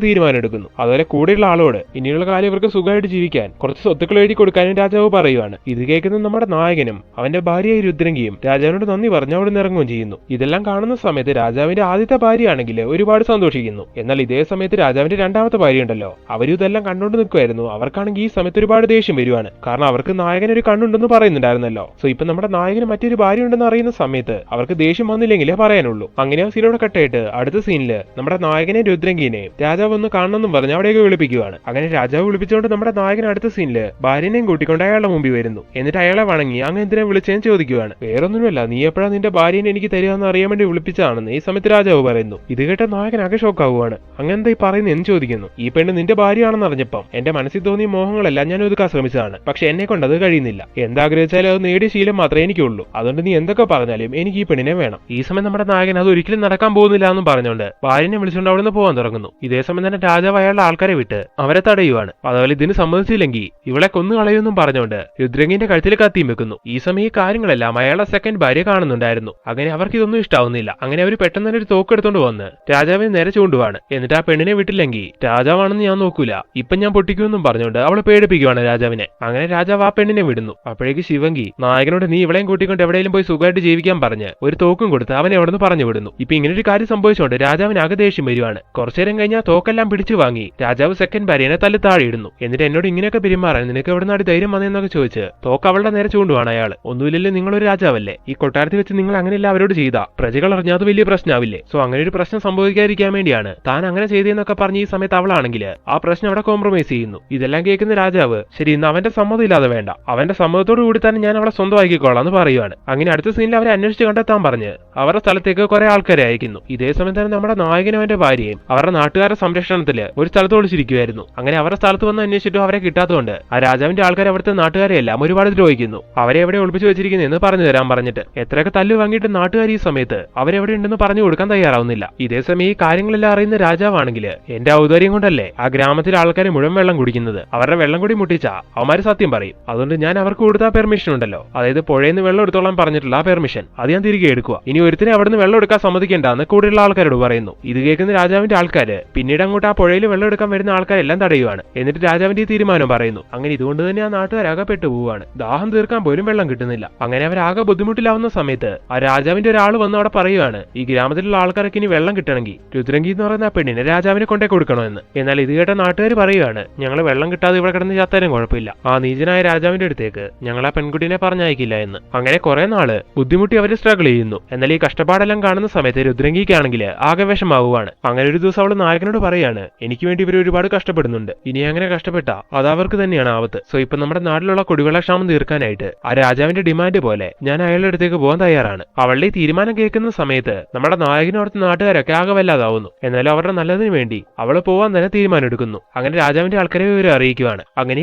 തീരുമാനം എടുക്കുന്നു. അതുപോലെ കൂടെയുള്ള ആളോട് ഇനിയുള്ള കാലം ഇവർക്ക് സുഖമായിട്ട് ജീവിക്കാൻ കുറച്ച് സ്വത്തുക്കൾ എഴുതി കൊടുക്കാനും രാജാവ് പറയുവാണ്. ഇത് കേൾക്കുന്ന നമ്മുടെ നായകനും അവന്റെ ഭാര്യയായ രുദ്രങ്കിയും രാജാവിനോട് നന്ദി പറഞ്ഞ് അവിടെ നിന്ന് ഇറങ്ങുകയും ചെയ്യുന്നു. ഇതെല്ലാം കാണുന്ന സമയത്ത് രാജാവിന്റെ ആദ്യത്തെ ഭാര്യയാണെങ്കിൽ ഒരുപാട് സന്തോഷിക്കുന്നു. എന്നാൽ ഇതേ സമയത്ത് രാജാവിന്റെ രണ്ടാമത്തെ ഭാര്യ ഉണ്ടല്ലോ, അവരും ഇതെല്ലാം കണ്ടുകൊണ്ട് നിൽക്കുമായിരുന്നു. അവർക്കാണെങ്കിൽ ഈ സമയത്ത് ഒരുപാട് ദേഷ്യം വരുവാണ്. കാരണം അവർക്ക് നായകൻ ഒരു കണ്ണുണ്ടെന്ന് പറയുന്നുണ്ടായിരുന്നല്ലോ. സോ ഇപ്പൊ നമ്മുടെ നായകന് മറ്റൊരു ഭാര്യ ഉണ്ടെന്ന് അറിയുന്ന സമയത്ത് അവർക്ക് ദേഷ്യം വന്നില്ലെങ്കിലേ പറയാനുള്ളൂ. അങ്ങനെ ആ സീനോടെ കട്ടായിട്ട് അടുത്ത സീനില് നമ്മുടെ നായകനെ രുദ്രങ്കിനെയും രാജാവ് ഒന്ന് കാണണമെന്നും പറഞ്ഞ് അവിടേക്ക് വിളിപ്പിക്കുവാണ്. അങ്ങനെ രാജാവ് വിളിപ്പിച്ചുകൊണ്ട് നമ്മുടെ നായകൻ അടുത്ത സീനില് ഭാര്യനെയും കൂട്ടിക്കൊണ്ട് അയാളുടെ മുമ്പിൽ വരുന്നു. എന്നിട്ട് അയാളെ വണങ്ങി അങ്ങ് എന്തിനാ വിളിച്ചതെന്ന് ചോദിക്കുവാണ്. വേറൊന്നുമല്ല, നീ എപ്പോഴാ നിന്റെ ഭാര്യനെ എനിക്ക് തരികയെന്ന് അറിയാൻ വേണ്ടി വിളിപ്പിച്ചതാണെന്ന് ഈ സമയത്ത് രാജാവ് പറയുന്നു. ഇത് കേട്ട നായകൻ ആകെ ഷോക്കാവുകയാണ്. അങ്ങനെന്താ ഈ പറയുന്നത് എന്ന് ചോദിക്കുന്നു. ഈ പെണ്ണ് നിന്റെ ഭാര്യയാണെന്ന് അറിഞ്ഞപ്പം എന്റെ മനസ്സിൽ തോന്നിയ മോഹങ്ങളെല്ലാം ഞാൻ ഒതുക്കാൻ ശ്രമിച്ചതാണ്. പക്ഷെ എന്നെ കൊണ്ട് അത് കഴിയുന്നില്ല. എന്താഗ്രഹിച്ചാലും അത് നേടിയ ശീലം മാത്രമേ എനിക്കുള്ളൂ. അതുകൊണ്ട് നീ എന്തൊക്കെ പറഞ്ഞാലും എനിക്ക് ഈ പെണ്ണിനെ വേണം. ഈ സമയം നമ്മുടെ നായകൻ അത് ഒരിക്കലും നടക്കാൻ പോകുന്നില്ല എന്നും പറഞ്ഞുകൊണ്ട് ഭാര്യനെ വിളിച്ചുകൊണ്ട് അവിടെ നിന്ന് പോകാൻ തുടങ്ങുന്നു. ഇതേ സമയം തന്നെ രാജാവ് അയാളുടെ ആൾക്കാരെ വിട്ട് അവരെ തടയുവാണ്. അതുപോലെ ഇതിന് സമ്മതിച്ചില്ലെങ്കിൽ ഇവളെ കൊന്നു കളയുമെന്നും പറഞ്ഞുകൊണ്ട് രുദ്രങ്കിന്റെ കഴുത്തിൽ കത്തിയും വെക്കുന്നു. ഈ സമയം ഈ കാര്യങ്ങളെല്ലാം അയാളുടെ സെക്കൻഡ് ഭാര്യ കാണുന്നുണ്ടായിരുന്നു. അങ്ങനെ അവർക്ക് ഇതൊന്നും ഇഷ്ടാവുന്നില്ല. അങ്ങനെ അവർ പെട്ടെന്ന് തന്നെ ഒരു തോക്കെടുത്തോണ്ട് വന്ന് രാജാവിനെ നേരെ ചൂണ്ടുവാണ്. എന്നിട്ട് ആ പെണ്ണിനെ വിട്ടില്ലെങ്കിൽ രാജാവാണെന്ന് ഞാൻ നോക്കൂല, ഇപ്പൊ ഞാൻ പൊട്ടിക്കുമെന്നും പറഞ്ഞുകൊണ്ട് അവളെ പേടിപ്പിക്കുവാണ് രാജാവിനെ. അങ്ങനെ രാജാവ് ആ പെണ്ണിനെ വിടുന്നു. അപ്പോഴേക്ക് ശിവങ്കി നായകനോട് നീ ഇവളെയും കൂട്ടിക്കൊണ്ട് എവിടെയെങ്കിലും പോയി സുഖമായിട്ട് ജീവിക്കാൻ പറഞ്ഞ് ഒരു തോക്കും കൊടുത്ത് അവനെ അവിടെ നിന്ന് പറഞ്ഞു വിടുന്നു. ഇപ്പൊ ഇങ്ങനെ ഒരു കാര്യം സംഭവിച്ചുകൊണ്ട് രാജാവിന് ആകെ ദേഷ്യം വരുവാണ്. കുറച്ചേരം കഴിഞ്ഞാൽ തോക്കെല്ലാം പിടിച്ചു വാങ്ങി രാജാവ് സെക്കൻഡ് ഭാര്യനെ തല്ലി താഴെ ഇടുന്നു. എന്നിട്ട് എന്നോട് ഇങ്ങനെയൊക്കെ പെരുമാറാൻ നിനക്ക് എവിടെ നിന്നാണ് ധൈര്യം വന്നതെന്നൊക്കെ ചോദിച്ച് തോക്ക് അവളുടെ നേരെ ചൂണ്ടുവാണ് അയാൾ. ഒന്നുമില്ലല്ലോ, നിങ്ങളൊരു രാജാവല്ലേ, ഈ കൊട്ടാരത്തിൽ വെച്ച് നിങ്ങൾ അങ്ങനെയല്ല അവരോട് ചെയ്താ പ്രജകൾ അറിഞ്ഞാൽ അത് വലിയ പ്രശ്നമാവില്ലേ. സോ അങ്ങനെ ഒരു പ്രശ്നം സംഭവിക്കാതിരിക്കാൻ വേണ്ടിയാണ് താൻ അങ്ങനെ ചെയ്തതെന്നൊക്കെ പറഞ്ഞ് ഈ സമയത്ത് അവളാണെങ്കിൽ ആ പ്രശ്നം അവിടെ കോംപ്രമൈസ് ചെയ്യുന്നു. ഇതെല്ലാം കേൾക്കുന്ന രാജാവ് ശരി, ഇന്ന് അവന്റെ സമ്മതം ഇല്ലാതെ വേണ്ട, അവന്റെ സമ്മതത്തോടു കൂടി തന്നെ ഞാൻ അവളെ സ്വന്തമാക്കിക്കോളാം എന്ന് പറയുവാണ്. അങ്ങനെ അടുത്ത സീനിൽ അവരെ അന്വേഷിച്ച് കണ്ടെത്താൻ പറഞ്ഞ് അവരുടെ സ്ഥലത്തേക്ക് കുറെ ആൾക്കാരെ അയക്കുന്നു. ഇതേ സമയം തന്നെ നമ്മുടെ നായകനും അവന്റെ ഭാര്യയും അവരുടെ നാട്ടുകാരുടെ സംരക്ഷണത്തിൽ ഒരു സ്ഥലത്ത് ഒളിച്ചിരിക്കുമായിരുന്നു. അങ്ങനെ അവരുടെ സ്ഥലത്ത് വന്ന് അന്വേഷിച്ചിട്ടും അവരെ കിട്ടാത്തതുകൊണ്ട് ആ രാജാവിന്റെ ആൾക്കാർ അവിടുത്തെ നാട്ടുകാരെ എല്ലാം ഒരുപാട് ദ്രോഹിക്കുന്നു. അവരെ എവിടെ ഒളിപ്പിച്ചു വെച്ചിരിക്കുന്നതെന്ന് പറഞ്ഞു തരാൻ പറഞ്ഞിട്ട് എത്രയൊക്കെ തല്ലു വാങ്ങിയിട്ട് നാട്ടുകാർ ഈ സമയത്ത് അവരെവിടെ ഉണ്ടെന്ന് പറഞ്ഞു കൊടുക്കാൻ തയ്യാറാവുന്നില്ല. ഇതേ സമയം ഈ കാര്യങ്ങളെല്ലാം അറിയുന്ന രാജാവാണെങ്കിൽ എന്റെ ഔദാര്യം കൊണ്ടല്ലേ ആ ഗ്രാമത്തിലെ ആൾക്കാർ മുഴുവൻ വെള്ളം കുടിക്കുന്നത്, അവരുടെ വെള്ളം കൂടി മുട്ടിച്ചാ അവന്മാര് സത്യം പറയും. അതുകൊണ്ട് ഞാൻ അവർക്ക് കൊടുത്ത ആ പെർമിഷൻ ഉണ്ടല്ലോ, അതായത് പുഴയെന്ന് വെള്ളം എടുത്തോളാൻ പറഞ്ഞിട്ടുള്ള ആ പെർമിഷൻ അത് ഞാൻ തിരികെ എടുക്കുക. ഇനി ഒരുത്തിനെ അവിടുന്ന് വെള്ളം എടുക്കാൻ സമ്മതിക്കേണ്ടെന്ന് കൂടെയുള്ള ആൾക്കാരോട് പറയുന്നു. ഇത് കേൾക്കുന്ന രാജാവിന്റെ ആൾക്കാര് പിന്നീട് അങ്ങോട്ട് ആ പുഴയിൽ വെള്ളം എടുക്കാൻ വരുന്ന ആൾക്കാരെല്ലാം തടയുവാണ്. എന്നിട്ട് രാജാവിന്റെ ഈ തീരുമാനം പറയുന്നു. അങ്ങനെ ഇതുകൊണ്ട് തന്നെ ആ നാട്ടുകാരാകെ പെട്ടുപോവാണ്. ദാഹം തീർക്കാൻ പോലും വെള്ളം കിട്ടുന്നില്ല. അങ്ങനെ അവരാകെ ബുദ്ധിമുട്ടിലാവുന്ന സമയത്ത് ആ രാജാവിന്റെ ഒരാൾ വന്ന് അവിടെ പറയുവാണ്, ഈ ഗ്രാമത്തിലുള്ള ആൾക്കാർക്ക് ഇനി വെള്ളം കിട്ടണമെങ്കിൽ രുദ്രങ്കി എന്ന് പറയുന്ന ആ പെണ്ണിനെ രാജാവിനെ കൊണ്ടേ കൊടുക്കണമെന്ന്. എന്നാൽ ഇത് കേട്ട നാട്ടുകാർ പറയുവാണ്, ഞങ്ങൾ വെള്ളം കിട്ടാതെ ഇവിടെ കിടന്ന് ചത്താലും കുഴപ്പമില്ല, ആ നീചനായ രാജാവിന്റെ അടുത്തേക്ക് ഞങ്ങൾ ആ പെൺകുട്ടിനെ പറഞ്ഞയക്കില്ല എന്ന്. അങ്ങനെ കുറെ നാള് ബുദ്ധിമുട്ടി അവർ സ്ട്രഗിൾ ചെയ്യുന്നു. എന്നാൽ ഈ കഷ്ടപ്പാടെല്ലാം കാണുന്ന സമയത്ത് രുദ്രങ്കിക്കാണെങ്കിൽ ആകെ വിഷമാവുകയാണ്. അങ്ങനെ ഒരു ദിവസം അവള് നായകനോട് പറയാണ്, എനിക്ക് വേണ്ടി ഇവർ ഒരുപാട് കഷ്ടപ്പെടുന്നുണ്ട്, ഇനി അങ്ങനെ കഷ്ടപ്പെട്ടാ അത് അവർക്ക് തന്നെയാണ് ആവത്ത്. സോ ഇപ്പൊ നമ്മുടെ നാട്ടിലുള്ള കുടിവെള്ളക്ഷാമം തീർക്കാനായിട്ട് ആ രാജാവിന്റെ ഡിമാൻഡ് പോലെ ഞാൻ അയാളുടെ അടുത്തേക്ക് പോകാൻ തയ്യാറാണ്. അവളുടെ ഈ തീരുമാനം കേൾക്കുന്ന സമയത്ത് നമ്മുടെ നായകനും അവിടുത്തെ നാട്ടുകാരൊക്കെ ആകെ വല്ലാതാവുന്നു. എന്നാലും അവരുടെ നല്ലതിന് വേണ്ടി അവള് പോവാൻ തന്നെ തീരുമാനം എടുക്കുന്നു. അങ്ങനെ രാജാവിന്റെ ആൾക്കാരെ വിവരം അറിയിക്കുവാണ്. അങ്ങനെ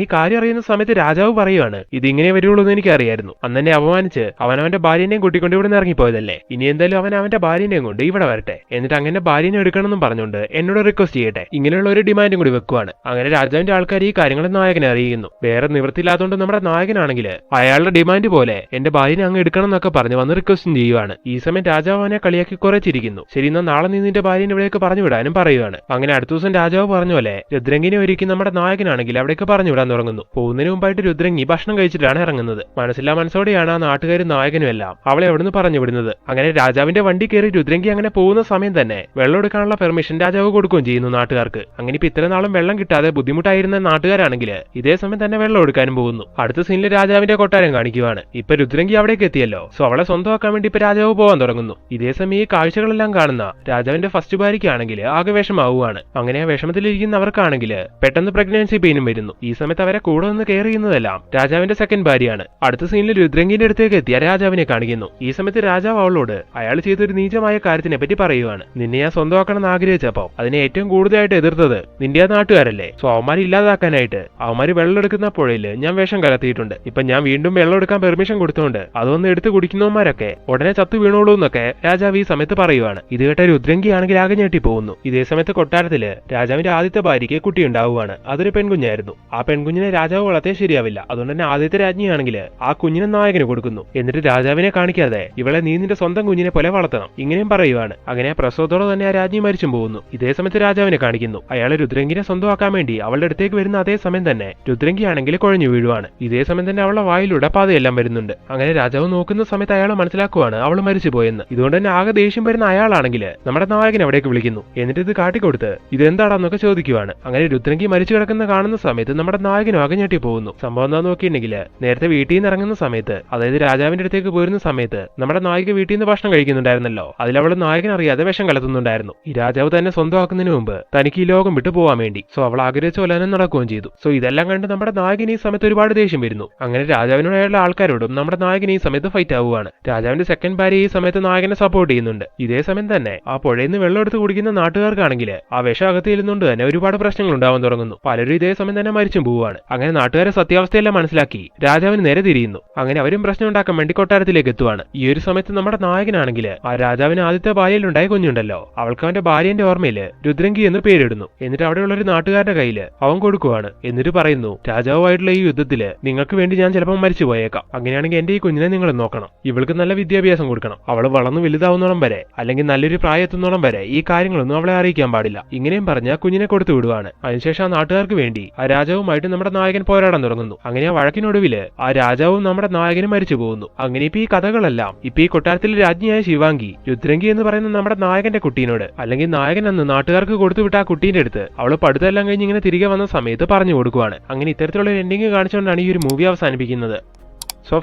ഈ കാര്യം അറിയുന്ന സമയത്ത് രാജാവ് പറയുവാണ്, ഇതിങ്ങനെ വരുള്ളൂ എന്ന് എനിക്ക് അറിയായിരുന്നു, അന്ന് എന്നെ അപമാനിച്ച് അവനവന്റെ ഭാര്യനെയും കൂട്ടിക്കൊണ്ട് ഇവിടെ നിന്ന് ഇറങ്ങിപ്പോയതല്ലേ, ഇനി എന്തായാലും അവൻ അവന്റെ ഭാര്യനെയും കൊണ്ട് ഇവിടെ വരട്ടെ, എന്നിട്ട് അങ്ങനെ ഭാര്യനെ എടുക്കണമെന്നും പറഞ്ഞുകൊണ്ട് എന്നോട് റിക്വസ്റ്റ് ചെയ്യട്ടെ, ഇങ്ങനെയുള്ള ഒരു ഡിമാൻഡും കൂടി വെക്കുവാണ്. അങ്ങനെ രാജാവിന്റെ ആൾക്കാർ ഈ കാര്യങ്ങൾ നായകനെ അറിയിക്കുന്നു. വേറെ നിവൃത്തിയില്ലാത്തതുകൊണ്ട് നമ്മുടെ നായകനാണെങ്കിൽ അയാളുടെ ഡിമാൻഡ് പോലെ എന്റെ ഭാര്യനെ അങ്ങ് എടുക്കണം എന്നൊക്കെ പറഞ്ഞ് വന്ന് റിക്വസ്റ്റ് ചെയ്യുവാണ്. ഈ സമയം രാജാവ് അവനെ കളിയാക്കി കുറെ ചിരിക്കുന്നു. ശരി, എന്നാൽ നാളെ നീ നിന്റെ ഭാര്യനെ ഇവിടേക്ക് പറഞ്ഞു വിടാനും പറയുവാണ്. അങ്ങനെ അടുത്ത ദിവസം രാജാവ് പറഞ്ഞ പോലെ രുദ്രങ്കിനെ ഒരുക്കി നമ്മുടെ നായകനാണെങ്കിൽ അവിടേക്ക് പറഞ്ഞു വിടാൻ തുടങ്ങുന്നു. പോകുന്നതിന് മുമ്പായിട്ട് രുദ്രങ്കി ഭക്ഷണം കഴിച്ചിട്ടാണ് ഇറങ്ങുന്നത്. മനസ്സില്ലാ മനസ്സോടെയാണ് ആ നാട്ടുകാരും നായകനും എല്ലാം അവളെ എവിടുന്ന് പറഞ്ഞു വിടുന്നത്. അങ്ങനെ രാജാവിന്റെ വണ്ടി കയറി രുദ്രങ്കി അങ്ങനെ പോകുന്ന സമയം തന്നെ വെള്ളം എടുക്കാനുള്ള പെർമിഷൻ രാജാവ് കൊടുക്കുകയും ചെയ്യുന്നു നാട്ടുകാർക്ക്. അങ്ങനെ ഇപ്പൊ ഇത്ര നാളും വെള്ളം കിട്ടാതെ ബുദ്ധിമുട്ടായിരുന്ന നാട്ടുകാരാണെങ്കിൽ ഇതേ സമയം തന്നെ വെള്ളം എടുക്കാനും പോകുന്നു. അടുത്ത സീനിൽ രാജാവിന്റെ കൊട്ടാരം കാണിക്കുവാണ്. ഇപ്പൊ രുദ്രങ്കി അവിടേക്ക് എത്തിയല്ലോ. സോ അവളെ സ്വന്തമാക്കാൻ വേണ്ടി ഇപ്പൊ രാജാവ് പോകാൻ തുടങ്ങുന്നു. ഇതേ സമയം ഈ കാഴ്ചകളെല്ലാം കാണുന്ന രാജാവിന്റെ ഫസ്റ്റ് ഭാര്യയ്ക്കാണെങ്കിൽ ആകെ വിഷമാവുകയാണ്. അങ്ങനെ ആ വിഷമത്തിലിരിക്കുന്നവർക്കാണെങ്കിൽ പെട്ടെന്ന് പ്രഗ്നൻസി പെയിനും വരുന്നു. ഈ സമയത്ത് അവരെ കൂടെ നിന്ന് കെയർ ചെയ്യുന്നതെല്ലാം രാജാവിന്റെ സെക്കൻഡ് ഭാര്യയാണ്. അടുത്ത സീനിൽ രുദ്രങ്കിന്റെ അടുത്തേക്ക് എത്തിയ രാജാവിനെ കാണിക്കുന്നു. ഈ സമയത്ത് രാജാവ് അവളോട് അയാൾ ചെയ്തൊരു നീചമായ കാര്യത്തിനെ പറ്റി പറയുവാണ്. നിന്നെ ഞാൻ സ്വന്തമാക്കണമെന്ന് ആഗ്രഹിച്ചപ്പോ അതിനെ ഏറ്റവും കൂടുതലായിട്ട് എതിർത്തത് നിന്റെ നാട്ടുകാരല്ലേ. സോ അവന്മാരെ ഇല്ലാതാക്കാനായിട്ട് അവന്മാര് വെള്ളം എടുക്കുന്ന പുഴയില് ഞാൻ വിഷം കലർത്തിയിട്ടുണ്ട്. ഇപ്പൊ ഞാൻ വീണ്ടും വെള്ളം എടുക്കാൻ പെർമിഷൻ കൊടുത്തുകൊണ്ട് അതൊന്ന് എടുത്ത് കുടിക്കുന്നവന്മാരൊക്കെ ഉടനെ ചത്തു വീണോളൂ എന്നൊക്കെ രാജാവ് ഈ സമയത്ത് പറയുവാണ്. ഇത് കേട്ട രുദ്രങ്കി ആണെങ്കിൽ ആകെ ഞെട്ടി പോകുന്നു. ഇതേ സമയത്ത് കൊട്ടാരത്തില് രാജാവിന്റെ ആദ്യത്തെ ഭാര്യയ്ക്ക് കുട്ടി ഉണ്ടാവുകയാണ്. അതൊരു പെൺകുഞ്ഞായിരുന്നു. ആ പെൺകുഞ്ഞിനെ രാജാവ് വളർത്തിയാൽ ശരിയാവില്ല. അതുകൊണ്ട് തന്നെ ആദ്യത്തെ രാജ്ഞിയാണെങ്കിൽ ആ കുഞ്ഞിനെ നായകന് കൊടുക്കുന്നു. എന്നിട്ട് രാജാവിനെ കാണിക്കാതെ ഇവളെ നീ നിന്റെ സ്വന്തം കുഞ്ഞിനെ പോലെ വളർത്തണം ഇങ്ങനെയും പറയുവാണ്. അങ്ങനെ പ്രസവത്തോടെ തന്നെ ആ രാജ്ഞി മരിച്ചും പോകുന്നു. ഇതേ സമയത്ത് രാജാവിനെ കാണിക്കുന്നു. അയാളെ രുദ്രങ്കിനെ സ്വന്തമാക്കാൻ വേണ്ടി അവളുടെ അടുത്തേക്ക് വരുന്ന അതേ സമയം തന്നെ രുദ്രങ്കി ആണെങ്കിൽ കുഴഞ്ഞു വീഴുവാണ്. ഇതേ സമയം തന്നെ അവളുടെ വായിലൂടെ പാതയെല്ലാം വരുന്നുണ്ട്. അങ്ങനെ രാജാവ് നോക്കുന്ന സമയത്ത് അയാൾ മനസ്സിലാക്കുവാണ് അവൾ മരിച്ചു പോയെന്ന്. ഇതുകൊണ്ട് തന്നെ ആകെ ദേഷ്യം വരുന്ന അയാളാണെങ്കിൽ നമ്മുടെ നായകൻ അവിടേക്ക് വിളിക്കുന്നു. എന്നിട്ട് ഇത് കാട്ടിക്കൊടുത്ത് ഇതെന്താണെന്നൊക്കെ ചോദിക്കുവാണ്. അങ്ങനെ രുദ്രങ്കി മരിച്ചു കിടക്കുന്ന കാണുന്ന സമയത്ത് നമ്മുടെ നായകനും ആകെ ഞെട്ടി പോകുന്നു. സംഭവം എന്താന്ന് നോക്കിയിട്ടുണ്ടെങ്കിൽ നേരത്തെ വീട്ടിൽ നിന്ന് ഇറങ്ങുന്ന സമയത്ത്, അതായത് രാജാവിന്റെ അടുത്തേക്ക് പോരുന്ന സമയത്ത് നമ്മുടെ നായിക വീട്ടിൽ നിന്ന് ഭക്ഷണം കഴിക്കുന്നുണ്ടായിരുന്നല്ലോ. അതിലവൾ നായകൻ അറിയാതെ വിഷം കലർത്തുന്നുണ്ടായിരുന്നു. ഈ രാജാവ് തന്നെ സ്വന്തമാക്കുന്നതിന് മുമ്പ് തനിക്ക് ഈ ലോകം വിട്ടു പോകാൻ വേണ്ടി അവൾ ആഗ്രഹിച്ച പോലെ തന്നെ നടക്കുകയും ചെയ്തു. ഇതെല്ലാം കണ്ട് നമ്മുടെ നായകൻ ഈ സമയത്ത് ഒരുപാട് ദേഷ്യം വരുന്നു. അങ്ങനെ രാജാവിനോടുള്ള ആൾക്കാരോടും നമ്മുടെ നായകൻ ഈ സമയത്ത് ഫൈറ്റ് ആവുകയാണ്. രാജാവിന്റെ സെക്കൻഡ് ഭാര്യ ഈ സമയത്ത് നായകനെ സപ്പോർട്ട് ചെയ്യുന്നുണ്ട്. ഇതേ സമയം തന്നെ ആ പുഴയിൽ നിന്ന് വെള്ളം എടുത്ത് കുടിക്കുന്ന നാട്ടുകാർക്കാണെങ്കിൽ ആ വിഷം അകത്ത് ചെല്ലുന്നുണ്ട് തന്നെ ഒരുപാട് പ്രശ്നങ്ങൾ ഉണ്ടാവാൻ തുടങ്ങുന്നു. പലരും ഇതേ സമയം തന്നെ മരിച്ചും പോവുകയാണ്. അങ്ങനെ നാട്ടുകാരെ സത്യാവസ്ഥയെല്ലാം മനസ്സിലാക്കി രാജാവിന് നേരെ തിരിയുന്നു. അങ്ങനെ അവരും പ്രശ്നം ഉണ്ടാക്കാൻ വേണ്ടി കൊട്ടാരത്തിലേക്ക് എത്തുവാണ്. ഈ ഒരു സമയത്ത് നമ്മുടെ നായകനാണെങ്കിൽ ആ രാജാവിന് ആദ്യത്തെ ഭാര്യയിലുണ്ടായ കുഞ്ഞുണ്ടല്ലോ, അവൾക്ക് അവന്റെ ഭാര്യന്റെ ഓർമ്മയിൽ രുദ്രങ്കി എന്ന് പേരിടുന്നു. എന്നിട്ട് അവിടെയുള്ള ഒരു നാട്ടുകാരുടെ കയ്യിൽ അവൻ കൊടുക്കുവാണ്. എന്നിട്ട് പറയുന്നു, രാജാവുമായിട്ടുള്ള ഈ യുദ്ധത്തില് നിങ്ങൾക്ക് വേണ്ടി ഞാൻ ചിലപ്പോൾ മരിച്ചു പോയേക്കാം. അങ്ങനെയാണെങ്കിൽ എന്റെ ഈ കുഞ്ഞിനെ നിങ്ങൾ നോക്കണം. ഇവൾക്ക് നല്ല വിദ്യാഭ്യാസം കൊടുക്കണം. അവൾ വളർന്നു വലുതാവുന്നോളം വരെ, അല്ലെങ്കിൽ നല്ലൊരു പ്രായത്തുന്നോളം വരെ ഈ കാര്യങ്ങളൊന്നും അവളെ അറിയിക്കാൻ പാടില്ല. ഇങ്ങനെയും പറഞ്ഞ കുഞ്ഞിനെ കൊടുത്തു വിടുവാണ്. അതിനുശേഷം ആ നാട്ടുകാർക്ക് വേണ്ടി ആ രാജാവുമായിട്ട് നമ്മുടെ നായകൻ പോരാടാൻ തുടങ്ങുന്നു. അങ്ങനെ ആ വഴക്കിനൊടുവില് ആ രാജാവും നമ്മുടെ നായകനും മരിച്ചു പോകുന്നു. അങ്ങനെ ഇപ്പൊ ഈ കഥകളെല്ലാം ഇപ്പൊ ഈ കൊട്ടാരത്തിലെ രാജ്ഞിയായ ശിവാംഗി രുദ്രങ്കി എന്ന് പറയുന്ന നമ്മുടെ നായകന്റെ കുട്ടീനോട്, അല്ലെങ്കിൽ നായകൻ അന്ന് നാട്ടുകാർക്ക് കൊടുത്തുവിട്ട ആ കുട്ടീന്റെ അടുത്ത് അവള് പഠിത്തമെല്ലാം കഴിഞ്ഞ് ഇങ്ങനെ തിരികെ വന്ന സമയത്ത് പറഞ്ഞു കൊടുക്കുവാണ്. അങ്ങനെ ഇത്തരത്തിലുള്ള ഒരു എൻഡിങ് കാണിച്ചുകൊണ്ടാണ് ഈ ഒരു മൂവി അവസാനിപ്പിക്കുന്നത്.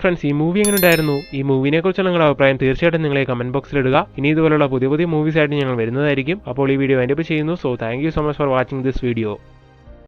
ഫ്രണ്ട്സ്, ഈ മൂവി എങ്ങനെ ഉണ്ടായിരുന്നു? ഈ മൂവിനെ കുറിച്ചുള്ള നിങ്ങളുടെ അഭിപ്രായം തീർച്ചയായിട്ടും നിങ്ങളെ കമന്റ് ബോക്സിൽ ഇടുക. ഇനി ഇതുപോലുള്ള പുതിയ പുതിയ മൂവീസ് ആയിട്ട് ഞങ്ങൾ വരുന്നതായിരിക്കും. അപ്പോൾ ഈ വീഡിയോ വൈൻഡ് അപ്പ് ചെയ്യുന്നു. Thank you so much for watching this video.